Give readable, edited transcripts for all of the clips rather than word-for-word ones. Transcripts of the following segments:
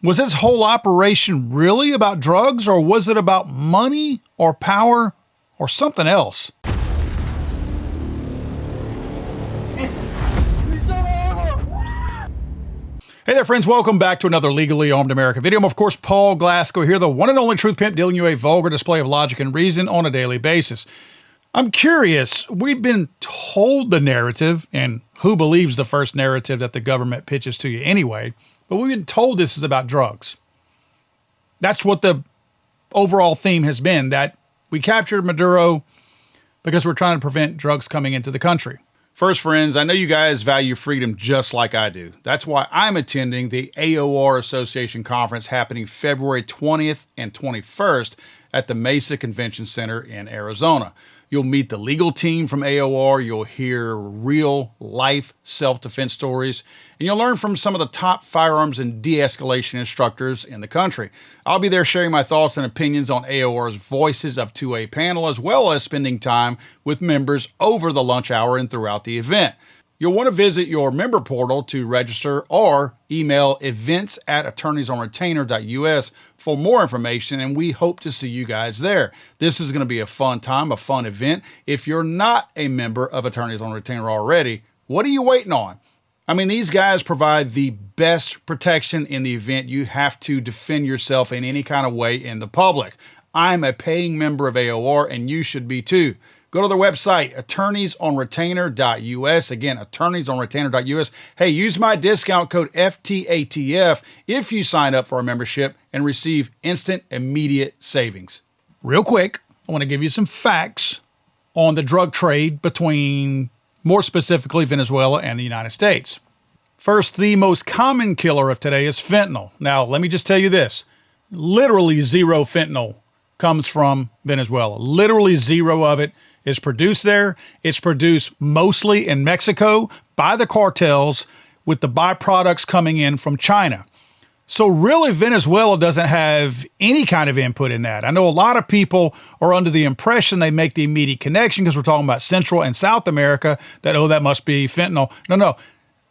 Was this whole operation really about drugs, or was it about money or power or something else? Hey there, friends. Welcome back to another Legally Armed America video. I'm, of course, Paul Glasgow here, the one and only truth pimp, dealing you a vulgar display of logic and reason on a daily basis. I'm curious, we've been told the narrative, and who believes the first narrative that the government pitches to you anyway, but we've been told this is about drugs. That's what the overall theme has been, that we captured Maduro because we're trying to prevent drugs coming into the country. First, friends, I know you guys value freedom just like I do. That's why I'm attending the AOR Association Conference happening February 20th and 21st at the Mesa Convention Center in Arizona. You'll meet the legal team from AOR, you'll hear real-life self-defense stories, and you'll learn from some of the top firearms and de-escalation instructors in the country. I'll be there sharing my thoughts and opinions on AOR's Voices of 2A panel, as well as spending time with members over the lunch hour and throughout the event. You'll want to visit your member portal to register or email events@attorneysonretainer.us for more information, and we hope to see you guys there. This is going to be a fun time, a fun event. If you're not a member of Attorneys on Retainer already, what are you waiting on? I mean, these guys provide the best protection in the event you have to defend yourself in any kind of way in the public. I'm a paying member of AOR, and you should be too. Go to their website, attorneysonretainer.us. Again, attorneysonretainer.us. Hey, use my discount code FTATF if you sign up for a membership and receive instant, immediate savings. Real quick, I want to give you some facts on the drug trade between, more specifically, Venezuela and the United States. First, the most common killer of today is fentanyl. Now, let me just tell you this. Literally zero fentanyl comes from Venezuela. Literally zero of it is produced there. It's produced mostly in Mexico by the cartels, with the byproducts coming in from China. So really, Venezuela doesn't have any kind of input in that. I know a lot of people are under the impression, they make the immediate connection because we're talking about Central and South America, that, oh, that must be fentanyl. No.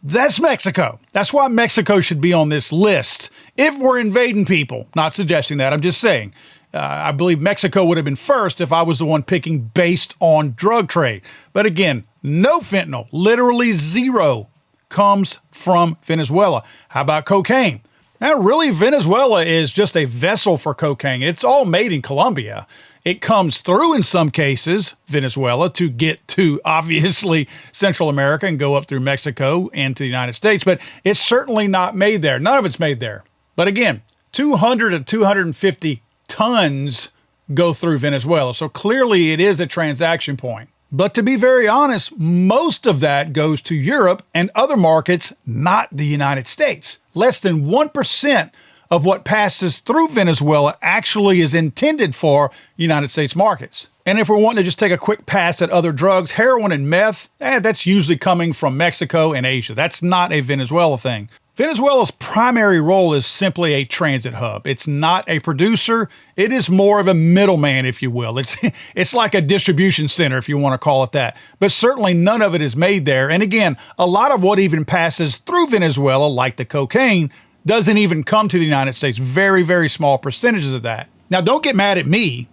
That's Mexico. That's why Mexico should be on this list if we're invading people. Not suggesting that, I'm just saying. I believe Mexico would have been first if I was the one picking based on drug trade. But again, no fentanyl, literally zero, comes from Venezuela. How about cocaine? Now, really, Venezuela is just a vessel for cocaine. It's all made in Colombia. It comes through, in some cases, Venezuela to get to, obviously, Central America and go up through Mexico and to the United States. But it's certainly not made there. None of it's made there. But again, 200 to 250 tons go through Venezuela. So clearly it is a transaction point. But to be very honest, most of that goes to Europe and other markets, not the United States. Less than 1% of what passes through Venezuela actually is intended for United States markets. And if we're wanting to just take a quick pass at other drugs, heroin and meth, that's usually coming from Mexico and Asia. That's not a Venezuela thing. Venezuela's primary role is simply a transit hub. It's not a producer. It is more of a middleman, if you will. It's like a distribution center, if you want to call it that. But certainly none of it is made there. And again, a lot of what even passes through Venezuela, like the cocaine, doesn't even come to the United States. Very, very small percentages of that. Now, don't get mad at me.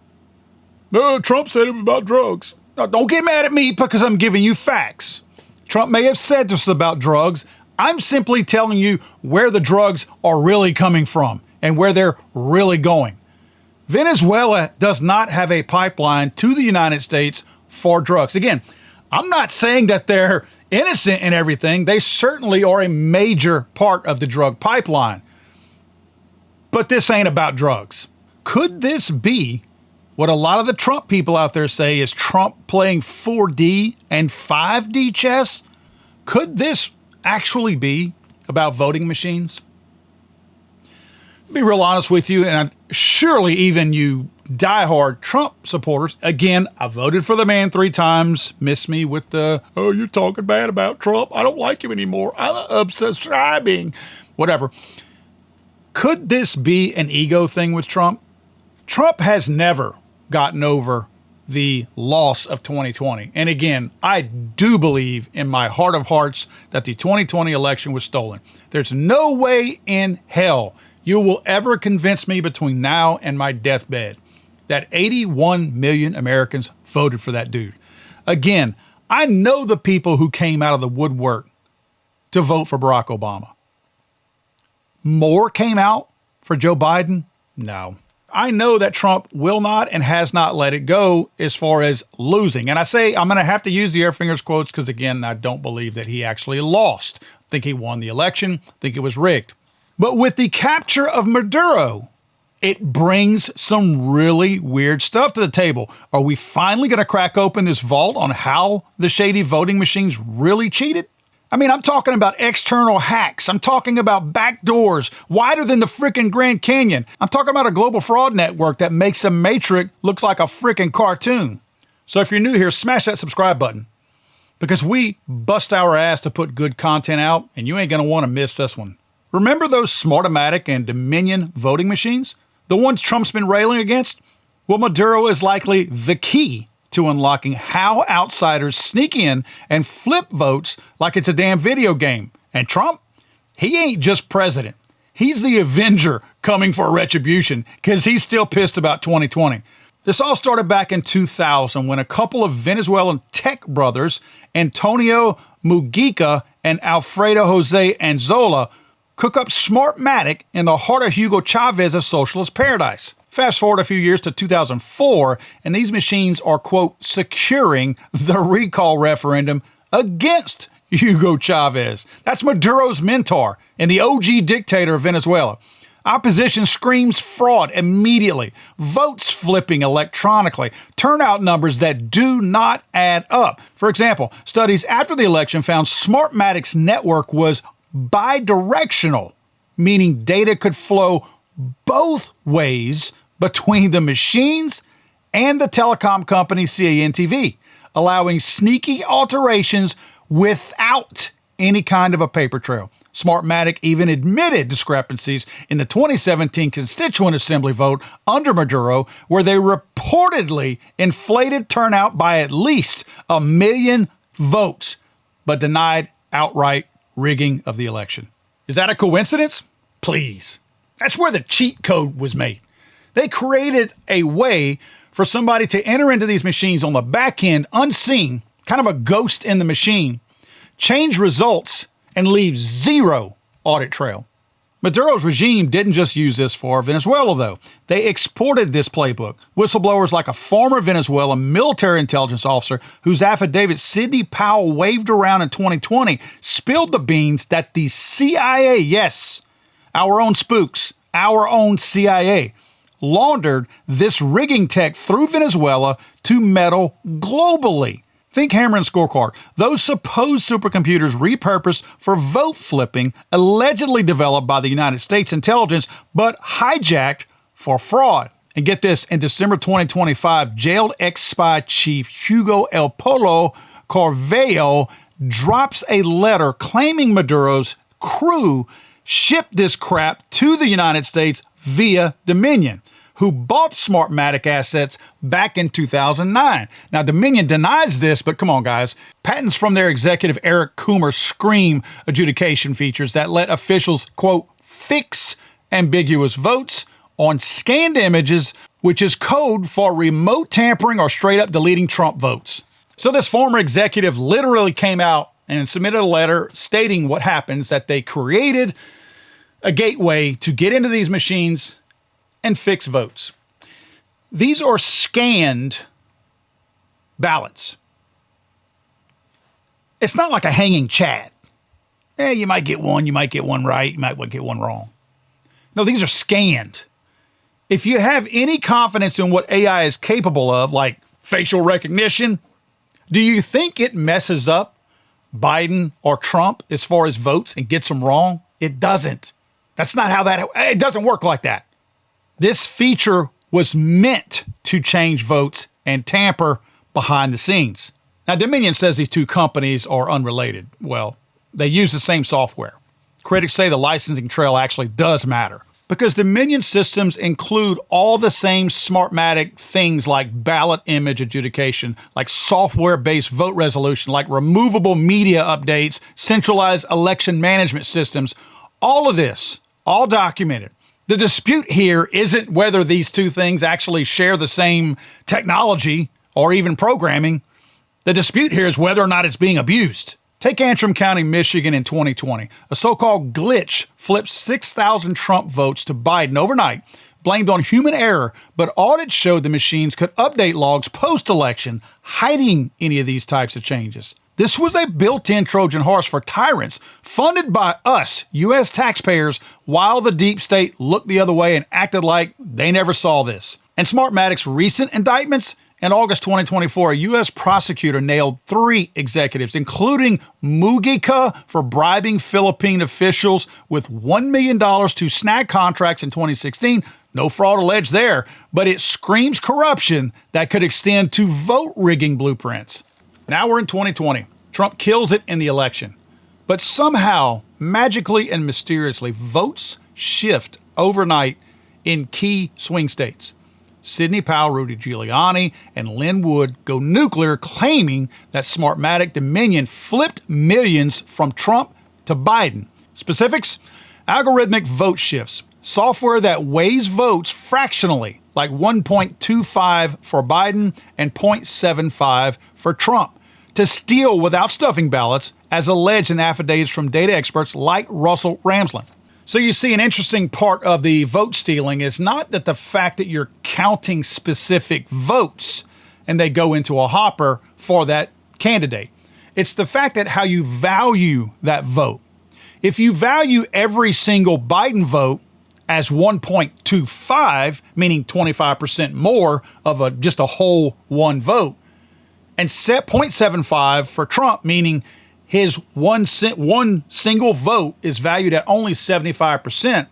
Trump said it was about drugs. No, don't get mad at me because I'm giving you facts. Trump may have said this about drugs. I'm simply telling you where the drugs are really coming from and where they're really going. Venezuela does not have a pipeline to the United States for drugs. Again, I'm not saying that they're innocent in everything. They certainly are a major part of the drug pipeline. But this ain't about drugs. Could this be what a lot of the Trump people out there say is Trump playing 4D and 5D chess? Could this actually be about voting machines? Be real honest with you, and surely even you diehard Trump supporters, again, I voted for the man 3 times, miss me with the, oh, you're talking bad about Trump, I don't like him anymore, I'm unsubscribing, whatever. Could this be an ego thing with Trump? Trump has never gotten over the loss of 2020. And again, I do believe in my heart of hearts that the 2020 election was stolen. There's no way in hell you will ever convince me between now and my deathbed that 81 million Americans voted for that dude. Again, I know the people who came out of the woodwork to vote for Barack Obama. More came out for Joe Biden? No. I know that Trump will not and has not let it go as far as losing. And I say I'm going to have to use the air fingers quotes because, again, I don't believe that he actually lost. I think he won the election. I think it was rigged. But with the capture of Maduro, it brings some really weird stuff to the table. Are we finally going to crack open this vault on how the shady voting machines really cheated? I mean, I'm talking about external hacks. I'm talking about backdoors wider than the frickin' Grand Canyon. I'm talking about a global fraud network that makes a matrix look like a frickin' cartoon. So if you're new here, smash that subscribe button because we bust our ass to put good content out and you ain't going to want to miss this one. Remember those Smartmatic and Dominion voting machines? The ones Trump's been railing against? Well, Maduro is likely the key to unlocking how outsiders sneak in and flip votes like it's a damn video game. And Trump, he ain't just president. He's the Avenger coming for retribution because he's still pissed about 2020. This all started back in 2000 when a couple of Venezuelan tech brothers, Antonio Mujica and Alfredo Jose Anzola, cook up Smartmatic in the heart of Hugo Chavez's socialist paradise. Fast forward a few years to 2004, and these machines are, quote, securing the recall referendum against Hugo Chavez. That's Maduro's mentor and the OG dictator of Venezuela. Opposition screams fraud immediately, votes flipping electronically, turnout numbers that do not add up. For example, studies after the election found Smartmatic's network was bidirectional, meaning data could flow both ways between the machines and the telecom company CAN-TV, allowing sneaky alterations without any kind of a paper trail. Smartmatic even admitted discrepancies in the 2017 Constituent Assembly vote under Maduro, where they reportedly inflated turnout by at least 1 million votes, but denied outright rigging of the election. Is that a coincidence? Please. That's where the cheat code was made. They created a way for somebody to enter into these machines on the back end unseen, kind of a ghost in the machine, change results, and leave zero audit trail. Maduro's regime didn't just use this for Venezuela, though. They exported this playbook. Whistleblowers like a former Venezuelan military intelligence officer whose affidavit Sidney Powell waved around in 2020 spilled the beans that the CIA, yes, our own spooks, our own CIA, laundered this rigging tech through Venezuela to meddle globally. Think Hammer and Scorecard. Those supposed supercomputers repurposed for vote flipping, allegedly developed by the United States intelligence, but hijacked for fraud. And get this, in December 2025, jailed ex-spy chief Hugo El Polo Carvalho drops a letter claiming Maduro's crew shipped this crap to the United States via Dominion, who bought Smartmatic assets back in 2009. Now, Dominion denies this, but come on, guys. Patents from their executive Eric Coomer scream adjudication features that let officials, quote, fix ambiguous votes on scanned images, which is code for remote tampering or straight up deleting Trump votes. So this former executive literally came out and submitted a letter stating what happens, that they created a gateway to get into these machines and fix votes. These are scanned ballots. It's not like a hanging chat. You might get one right, you might get one wrong. No, these are scanned. If you have any confidence in what AI is capable of, like facial recognition, do you think it messes up Biden or Trump as far as votes and gets them wrong? It doesn't. That's not how it doesn't work like that. This feature was meant to change votes and tamper behind the scenes. Now, Dominion says these two companies are unrelated. Well, they use the same software. Critics say the licensing trail actually does matter because Dominion systems include all the same Smartmatic things like ballot image adjudication, like software-based vote resolution, like removable media updates, centralized election management systems. All of this, all documented, The dispute here isn't whether these two things actually share the same technology or even programming. The dispute here is whether or not it's being abused. Take Antrim County, Michigan in 2020. A so-called glitch flipped 6,000 Trump votes to Biden overnight, blamed on human error, but audits showed the machines could update logs post-election, hiding any of these types of changes. This was a built-in Trojan horse for tyrants, funded by us, U.S. taxpayers, while the deep state looked the other way and acted like they never saw this. And Smartmatic's recent indictments, in August 2024, a U.S. prosecutor nailed 3 executives, including Mugica for bribing Philippine officials with $1 million to snag contracts in 2016. No fraud alleged there, but it screams corruption that could extend to vote rigging blueprints. Now we're in 2020. Trump kills it in the election. But somehow, magically and mysteriously, votes shift overnight in key swing states. Sidney Powell, Rudy Giuliani, and Lynn Wood go nuclear, claiming that Smartmatic Dominion flipped millions from Trump to Biden. Specifics? Algorithmic vote shifts. Software that weighs votes fractionally, like 1.25 for Biden and 0.75 for Trump, to steal without stuffing ballots, as alleged in affidavits from data experts like Russell Ramsland. So you see, an interesting part of the vote stealing is not that the fact that you're counting specific votes and they go into a hopper for that candidate. It's the fact that how you value that vote. If you value every single Biden vote as 1.25, meaning 25% more of just a whole one vote, and set 0.75 for Trump, meaning his one single vote is valued at only 75%.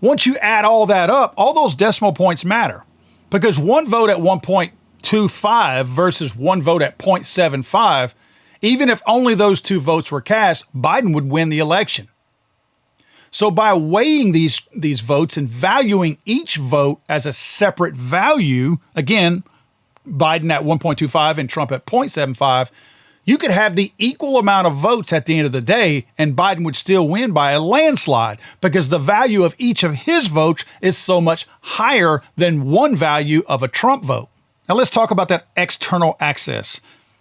Once you add all that up, all those decimal points matter, because one vote at 1.25 versus one vote at 0.75, even if only those 2 votes were cast, Biden would win the election. So by weighing these votes and valuing each vote as a separate value, again, Biden at 1.25 and Trump at 0.75, you could have the equal amount of votes at the end of the day, and Biden would still win by a landslide, because the value of each of his votes is so much higher than one value of a Trump vote. Now let's talk about that external access.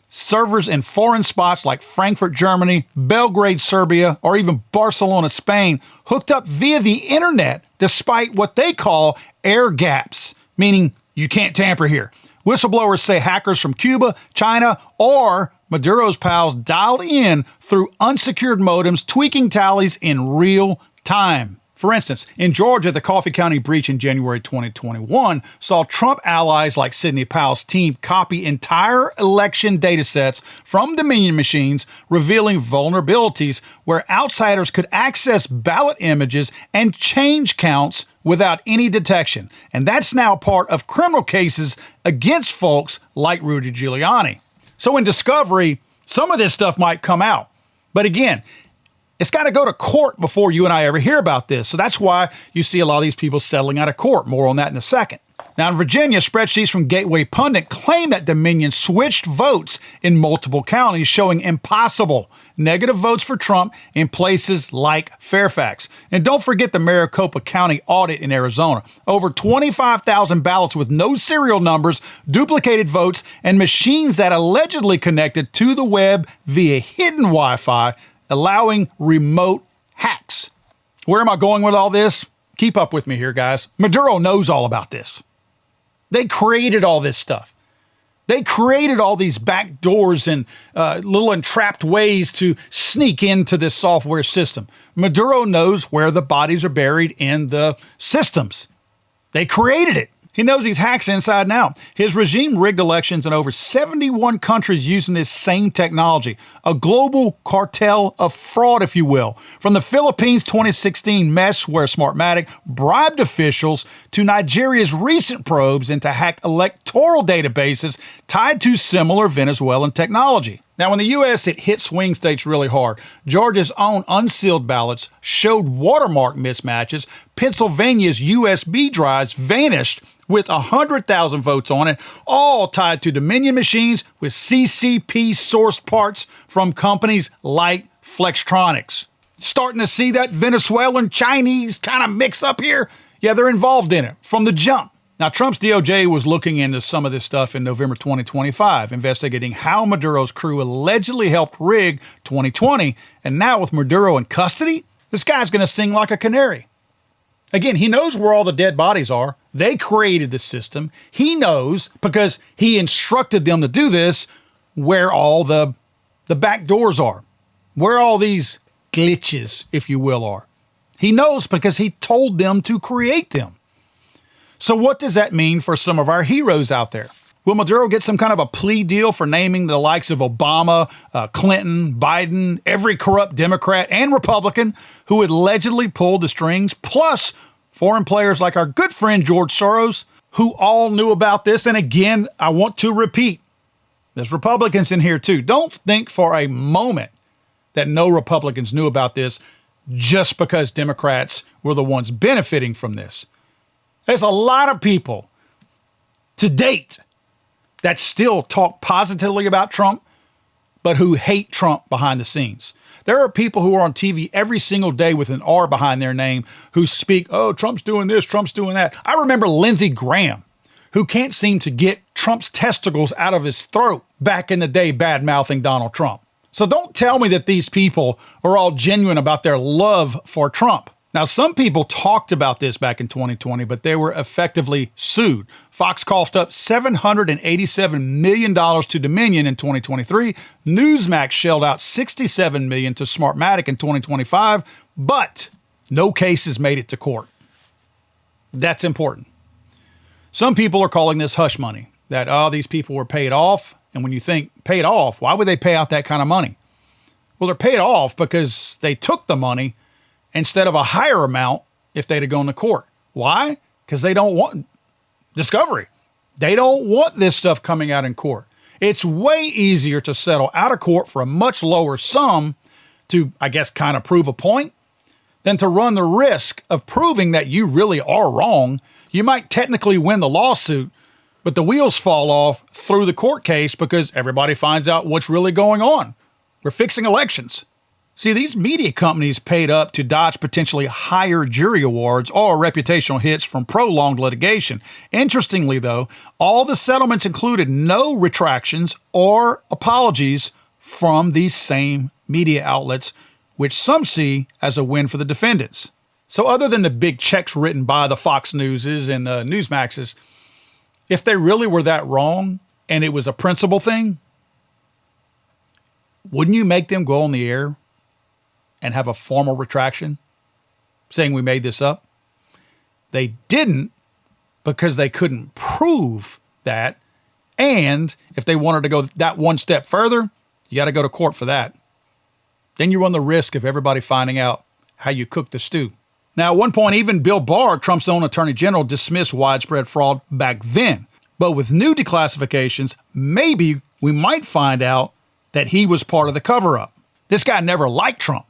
Servers in foreign spots like Frankfurt, Germany, Belgrade, Serbia, or even Barcelona, Spain, hooked up via the internet despite what they call air gaps, meaning you can't tamper here. Whistleblowers say hackers from Cuba, China, or Maduro's pals dialed in through unsecured modems, tweaking tallies in real time. For instance, in Georgia, the Coffee County breach in January 2021 saw Trump allies like Sidney Powell's team copy entire election datasets from Dominion machines, revealing vulnerabilities where outsiders could access ballot images and change counts without any detection. And that's now part of criminal cases against folks like Rudy Giuliani. So in discovery, some of this stuff might come out. But again, it's got to go to court before you and I ever hear about this. So that's why you see a lot of these people settling out of court. More on that in a second. Now in Virginia, spreadsheets from Gateway Pundit claim that Dominion switched votes in multiple counties, showing impossible negative votes for Trump in places like Fairfax. And don't forget the Maricopa County audit in Arizona. Over 25,000 ballots with no serial numbers, duplicated votes, and machines that allegedly connected to the web via hidden Wi-Fi, allowing remote hacks. Where am I going with all this? Keep up with me here, guys. Maduro knows all about this. They created all this stuff. They created all these back doors and little entrapped ways to sneak into this software system. Maduro knows where the bodies are buried in the systems. They created it. He knows these hacks inside and out. His regime rigged elections in over 71 countries using this same technology. A global cartel of fraud, if you will. From the Philippines' 2016 mess where Smartmatic bribed officials to Nigeria's recent probes into hacked electoral databases tied to similar Venezuelan technology. Now, in the U.S., it hit swing states really hard. Georgia's own unsealed ballots showed watermark mismatches. Pennsylvania's USB drives vanished with 100,000 votes on it, all tied to Dominion machines with CCP-sourced parts from companies like Flextronics. Starting to see that Venezuelan Chinese kind of mix up here? Yeah, they're involved in it from the jump. Now, Trump's DOJ was looking into some of this stuff in November 2025, investigating how Maduro's crew allegedly helped rig 2020. And now with Maduro in custody, this guy's going to sing like a canary. Again, he knows where all the dead bodies are. They created the system. He knows, because he instructed them to do this, where all the back doors are, where all these glitches, if you will, are. He knows because he told them to create them. So what does that mean for some of our heroes out there? Will Maduro get some kind of a plea deal for naming the likes of Obama, Clinton, Biden, every corrupt Democrat and Republican who allegedly pulled the strings, plus foreign players like our good friend George Soros, who all knew about this? And again, I want to repeat, there's Republicans in here too. Don't think for a moment that no Republicans knew about this just because Democrats were the ones benefiting from this. There's a lot of people to date that still talk positively about Trump, but who hate Trump behind the scenes. There are people who are on TV every single day with an R behind their name who speak, oh, Trump's doing this, Trump's doing that. I remember Lindsey Graham, who can't seem to get Trump's testicles out of his throat back in the day, bad-mouthing Donald Trump. So don't tell me that these people are all genuine about their love for Trump. Now, some people talked about this back in 2020, but they were effectively sued. Fox coughed up $787 million to Dominion in 2023. Newsmax shelled out $67 million to Smartmatic in 2025, but no cases made it to court. That's important. Some people are calling this hush money, that, oh, these people were paid off. And when you think paid off, why would they pay out that kind of money? Well, they're paid off because they took the money instead of a higher amount if they'd have gone to court. Why? Because they don't want discovery. They don't want this stuff coming out in court. It's way easier to settle out of court for a much lower sum to, I guess, kind of prove a point than to run the risk of proving that you really are wrong. You might technically win the lawsuit, but the wheels fall off through the court case because everybody finds out what's really going on. We're fixing elections. See, these media companies paid up to dodge potentially higher jury awards or reputational hits from prolonged litigation. Interestingly, though, all the settlements included no retractions or apologies from these same media outlets, which some see as a win for the defendants. So other than the big checks written by the Fox Newses and the Newsmaxes, if they really were that wrong and it was a principle thing, wouldn't you make them go on the air and have a formal retraction saying we made this up? They didn't because they couldn't prove that. And if they wanted to go that one step further, you got to go to court for that. Then you run the risk of everybody finding out how you cook the stew. Now, at one point, even Bill Barr, Trump's own attorney general, dismissed widespread fraud back then. But with new declassifications, maybe we might find out that he was part of the cover-up. This guy never liked Trump.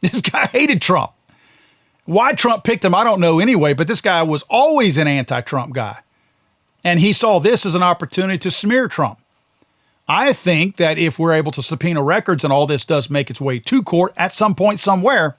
This guy hated Trump. Why Trump picked him, I don't know anyway, but this guy was always an anti-Trump guy. And he saw this as an opportunity to smear Trump. I think that if we're able to subpoena records and all this does make its way to court at some point somewhere,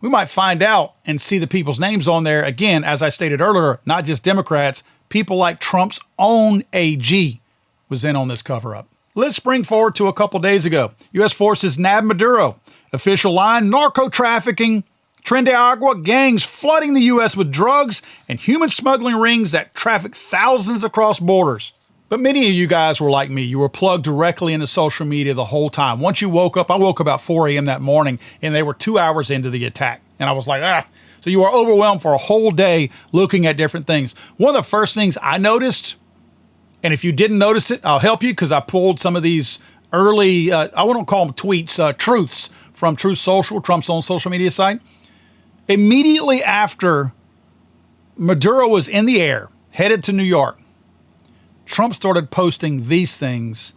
we might find out and see the people's names on there. Again, as I stated earlier, not just Democrats, people like Trump's own AG was in on this cover-up. Let's spring forward to a couple days ago. U.S. forces nabbed Maduro. Official line, narco-trafficking, Tren de Agua gangs flooding the U.S. with drugs and human smuggling rings that traffic thousands across borders. But many of you guys were like me. You were plugged directly into social media the whole time. Once you woke up, I woke up about 4 a.m. that morning, and they were 2 hours into the attack. And I was like, So you are overwhelmed for a whole day looking at different things. One of the first things I noticed, and if you didn't notice it, I'll help you because I pulled some of these early, I wouldn't call them tweets, truths from Truth Social, Trump's own social media site. Immediately after Maduro was in the air, headed to New York, Trump started posting these things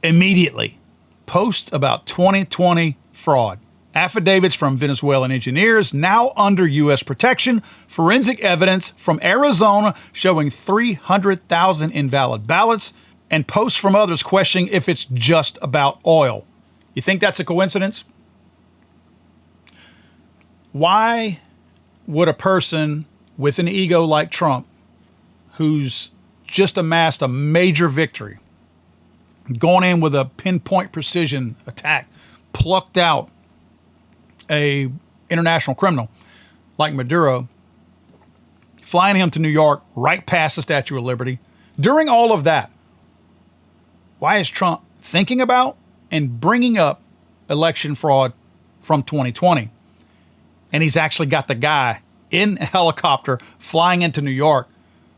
immediately. Posts about 2020 fraud. Affidavits from Venezuelan engineers now under U.S. protection. Forensic evidence from Arizona showing 300,000 invalid ballots. And posts from others questioning if it's just about oil. You think that's a coincidence? Why would a person with an ego like Trump, who's just amassed a major victory, going in with a pinpoint precision attack, plucked out a international criminal like Maduro, flying him to New York right past the Statue of Liberty. During all of that, why is Trump thinking about and bringing up election fraud from 2020? And he's actually got the guy in a helicopter flying into New York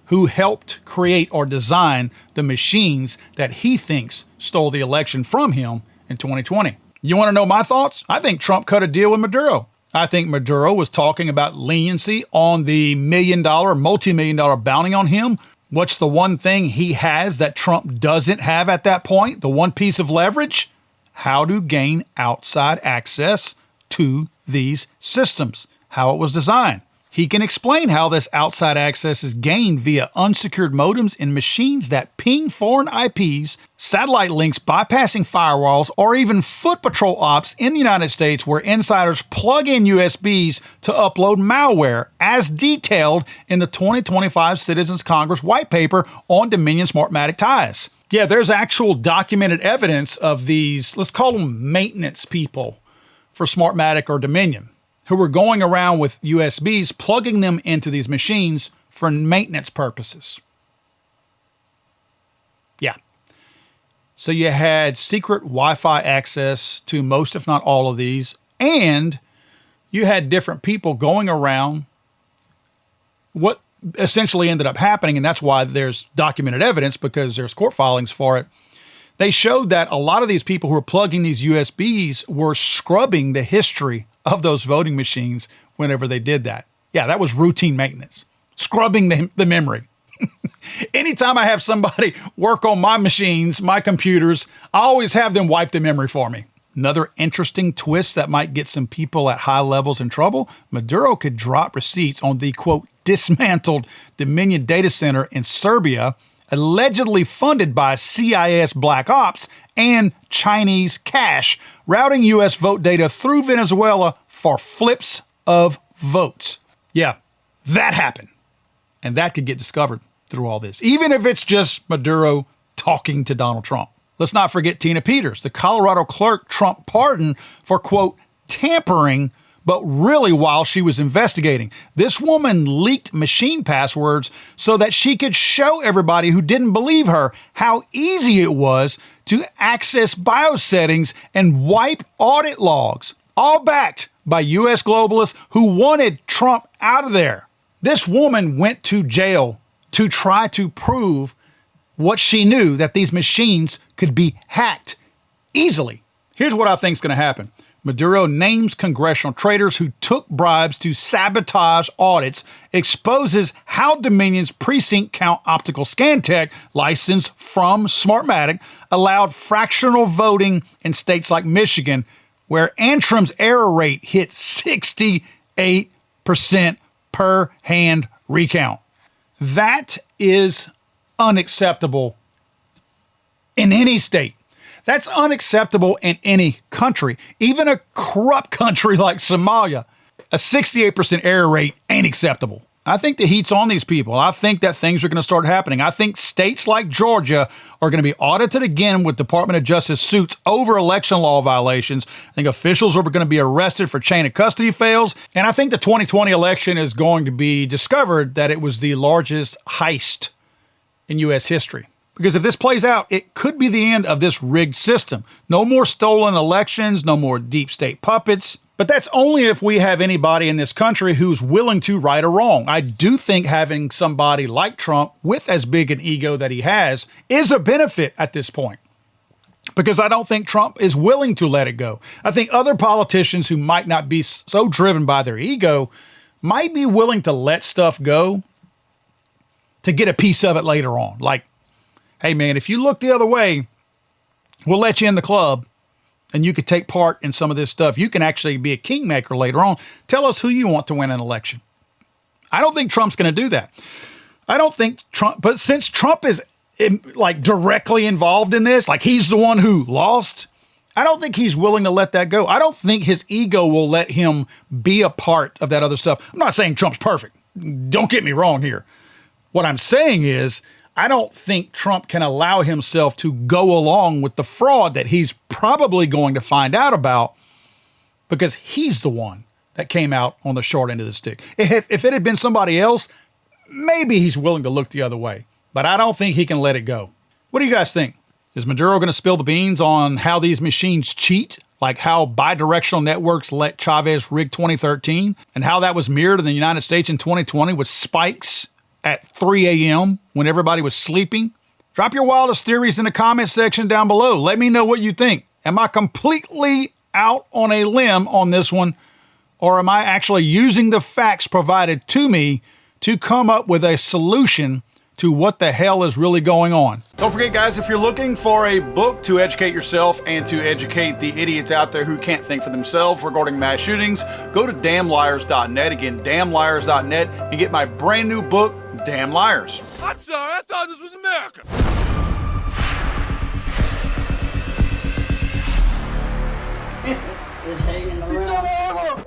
who helped create or design the machines that he thinks stole the election from him in 2020. You want to know my thoughts? I think Trump cut a deal with Maduro. I think Maduro was talking about leniency on the multi-million-dollar bounty on him. What's the one thing he has that Trump doesn't have at that point? The one piece of leverage? How to gain outside access to these systems, how it was designed. He can explain how this outside access is gained via unsecured modems in machines that ping foreign IPs, satellite links bypassing firewalls, or even foot patrol ops in the United States where insiders plug in USBs to upload malware, as detailed in the 2025 Citizens Congress white paper on Dominion Smartmatic ties. Yeah, there's actual documented evidence of these, let's call them maintenance people for Smartmatic or Dominion, who were going around with USBs, plugging them into these machines for maintenance purposes. Yeah. So you had secret Wi-Fi access to most, if not all of these, and you had different people going around. What essentially ended up happening, and that's why there's documented evidence, because there's court filings for it. They showed that a lot of these people who were plugging these USBs were scrubbing the history of those voting machines whenever they did that. Yeah, that was routine maintenance, scrubbing the memory. Anytime I have somebody work on my machines, my computers, I always have them wipe the memory for me. Another interesting twist that might get some people at high levels in trouble: Maduro could drop receipts on the, quote, dismantled Dominion data center in Serbia, allegedly funded by CIS Black Ops and Chinese cash, routing U.S. vote data through Venezuela for flips of votes. Yeah, that happened. And that could get discovered through all this, even if it's just Maduro talking to Donald Trump. Let's not forget Tina Peters, the Colorado clerk Trump pardoned for, quote, tampering, but really while she was investigating. This woman leaked machine passwords so that she could show everybody who didn't believe her how easy it was to access BIOS settings and wipe audit logs, all backed by U.S. globalists who wanted Trump out of there. This woman went to jail to try to prove what she knew, that these machines could be hacked easily. Here's what I think is going to happen. Maduro names congressional traitors who took bribes to sabotage audits, exposes how Dominion's precinct count optical scan tech, licensed from Smartmatic, allowed fractional voting in states like Michigan, where Antrim's error rate hit 68% per hand recount. That is unacceptable in any state. That's unacceptable in any country, even a corrupt country like Somalia. A 68% error rate ain't acceptable. I think the heat's on these people. I think that things are going to start happening. I think states like Georgia are going to be audited again with Department of Justice suits over election law violations. I think officials are going to be arrested for chain of custody fails. And I think the 2020 election is going to be discovered that it was the largest heist in U.S. history. Because if this plays out, it could be the end of this rigged system. No more stolen elections, no more deep state puppets. But that's only if we have anybody in this country who's willing to right a wrong. I do think having somebody like Trump with as big an ego that he has is a benefit at this point. Because I don't think Trump is willing to let it go. I think other politicians who might not be so driven by their ego might be willing to let stuff go to get a piece of it later on. Like, hey man, if you look the other way, we'll let you in the club and you could take part in some of this stuff. You can actually be a kingmaker later on. Tell us who you want to win an election. I don't think Trump's going to do that. I don't think Trump, but since Trump is like directly involved in this, like he's the one who lost, I don't think he's willing to let that go. I don't think his ego will let him be a part of that other stuff. I'm not saying Trump's perfect. Don't get me wrong here. What I'm saying is, I don't think Trump can allow himself to go along with the fraud that he's probably going to find out about, because he's the one that came out on the short end of the stick. If it had been somebody else, maybe he's willing to look the other way, but I don't think he can let it go. What do you guys think? Is Maduro going to spill the beans on how these machines cheat, like how bidirectional networks let Chavez rig 2013, and how that was mirrored in the United States in 2020 with spikes at 3 a.m. when everybody was sleeping? Drop your wildest theories in the comment section down below. Let me know what you think. Am I completely out on a limb on this one, or am I actually using the facts provided to me to come up with a solution to what the hell is really going on? Don't forget, guys, if you're looking for a book to educate yourself and to educate the idiots out there who can't think for themselves regarding mass shootings, go to damnliars.net. Again, damnliars.net, and get my brand new book, Damn Liars. I'm sorry, I thought this was America. It's hanging around.